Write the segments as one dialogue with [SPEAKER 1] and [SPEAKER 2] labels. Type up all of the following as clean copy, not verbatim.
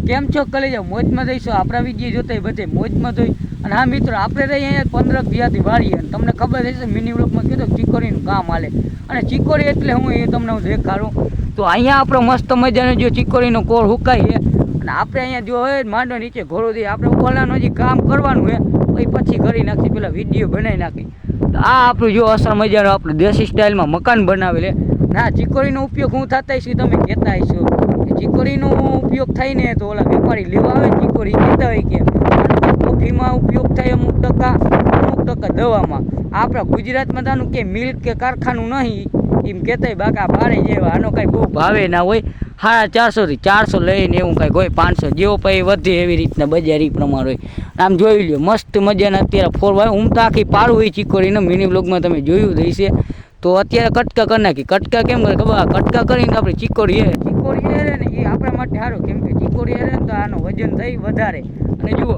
[SPEAKER 1] કેમ છો કલેજા? મોજમાં રહીશું. આપણા વિડીયો જોતા બધે મોજમાં જોઈ. અને હા મિત્રો, આપણે રહી અહીંયા 15 દિયાથી વાળીએ. અને તમને ખબર હશે મિની બ્લોકમાં કીધું ચીકોરીનું કામ હાલે. અને ચીકોરી એટલે હું એ તમને હું દેખાડું. તો અહીંયા આપણો મસ્ત મજાનો જો ચીકોરીનો કોળ હુકાય છે. અને આપણે અહીંયા જો હોય માંડો નીચે ઘોડો દઈએ. આપણે ઓલાનું હજી કામ કરવાનું છે, પછી કરી નાખી, પેલા વિડીયો બનાવી નાખી. તો આ આપણું જો અસર મજાનો આપણે દેશી સ્ટાઇલમાં મકાન બનાવેલે. ના, ચીકોરીનો ઉપયોગ હું થતા હશે તમે કહેતા હશો કે ચીકોરીનો ઉપયોગ થાય ને તો ઓલા વેપારી લેવા આવે ચીકોરી કહેતા હોય કે કોફીમાં ઉપયોગ થાય અમુક ટકા દવામાં. આપણા ગુજરાતમાં તાનું કે મિલ્ક કે કારખાનું નહીં એમ કહેતા હોય. બાકા ભાડે જેવા આનો કાંઈ બહુ ભાવે ના હોય. 450 થી 400 લઈને એવું કાંઈક હોય, 500 જેવો પછી વધે એવી રીતના બજારી પ્રમાણ હોય. આમ જોઈ લ્યો મસ્ત મજાના અત્યારે ફોરવા. હું તો આખી પાડું હોય ચીકોરીને મિની બ્લોગમાં તમે જોયું જ હશે. તો અત્યારે કટકા કરી નાખી. કટકા કેમ કરે ખબર? કટકા કરીને આપણે ચીકોરી હે ને એ આપણા માટે સારું, કેમ કે ચીકોરી હે ને તો આનો વજન થઈ વધારે. અને જુઓ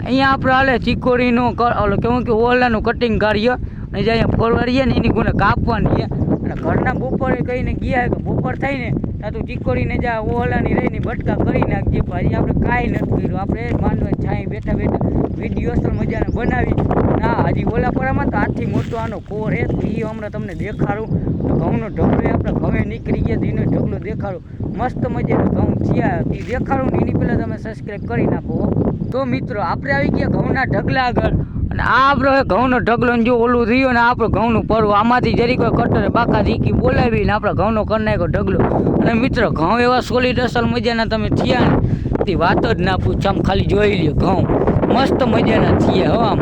[SPEAKER 1] અહીંયા આપણે હાલે ચીકોરીનું ઓલો કેવું કે ઓલાનું કટિંગ કાઢીએ અને જે અહીંયા ફોરવાડીએ ને એની ગુને કાપવાની છે. અને ઘરના બપોરે કહીને ગયા કે બપોર થાય ને ત્યાં તું ચીકોરીને જ્યાં ઓલાની રહીને બટકા કરી નાખજે. હજી આપણે કાંઈ નથી કર્યું. આપણે માનવા છાંય બેઠા વિડીયો અસર મજાને બનાવી. ના, હજી ઓલાપરામાં તો આથી મોટો આનો કોર હે, તો એ હમણાં તમને દેખાડું. તો ઘઉંનો ઢગલો આપણે ઘઉં નીકળી ગયા, એનો ઢગલો દેખાડું. મસ્ત મજાનો ઘઉં થયા એ દેખાડું ને એની પહેલાં તમે સબસ્ક્રાઈબ કરી નાખો. તો મિત્રો આપણે આવી ગયા ઘઉંના ઢગલા આગળ. અને આ આપણો ઘઉંનો ઢગલો જો ઓલું થયું ને આપણો ઘઉંનું પરવું આમાંથી જરી કોઈ કટરે બાકા દીકી બોલાવીને આપણે ઘઉંનો કરી નાખ્યો ઢગલો. અને મિત્રો ઘઉં એવા સોલિડ અસલ મજાના તમે થયા ને તે વાત જ ના પૂછો. આમ ખાલી જોઈ લ્યો ઘઉં મસ્ત મજાના થયા. હો આમ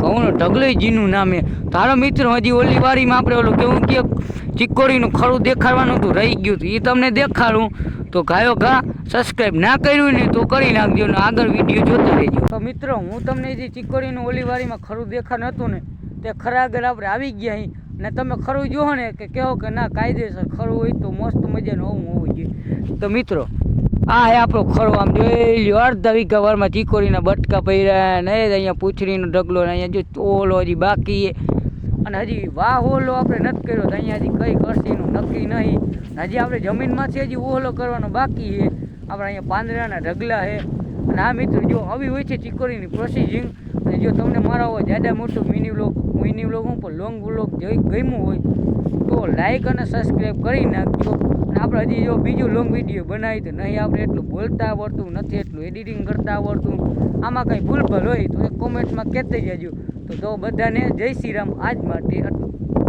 [SPEAKER 1] ઘઉંનો ઢગલો જીનું નામે. તારો મિત્રો હજી ઓલી વારીમાં આપણે ઓલું કેવું કે ચીકોરીનું ખરું દેખાડવાનું હતું, રહી ગયું હતું, એ તમને દેખાડું. તો ગાયો ઘા સબસ્ક્રાઈબ ના કર્યું ને તો કરી નાખજો ને આગળ વિડીયો જોતા રહેજો. તો મિત્રો હું તમને જે ચીકોરીનું ઓલી વારીમાં ખરું દેખાડ હતું ને તે ખરા આગળ આપણે આવી ગયા અહીં. ને તમે ખરું જોવો ને કે કહો કે ના કાયદેસર ખરું હોય તો મસ્ત મજાનું હોવું જોઈએ. તો મિત્રો આ હે આપણો ખરો. આમ જોઈ લ્યો અડધા વીઘા વારમાં ચીકોરીના બટકા પડ્યા ને અહીંયા પૂંછડીનો ઢગલો ને અહીંયા જો ઓલો હજી બાકી. અને હજી વાહ ઓલો આપણે નથી કર્યો તો અહીંયા હજી કઈ કરશે એનું નક્કી નહીં. હજી આપણે જમીનમાંથી હજી ઓલો કરવાનો બાકી છે. આપણે અહીંયા પાંદડાના ઢગલા છે. અને આ મિત્રો જો આવી હોય છે ચીકોરીની પ્રોસેસિંગ. અને જો તમને મારા જ્યાદા મોટું મિની વ્લોગ હું પણ લોંગ વ્લોગ ગમ્યું હોય તો લાઈક અને સબસ્ક્રાઈબ કરી નાખજો. અને આપણે હજી જો બીજું લોંગ વિડીયો બનાવી તો નહીં આપણે એટલું બોલતા આવડતું નથી, એટલું એડિટિંગ કરતા આવડતું. આમાં કંઈ ભૂલભાલ હોય તો એક કોમેન્ટમાં કહેતી જજો. તો બધાને જય શ્રી રામ આજ માટે.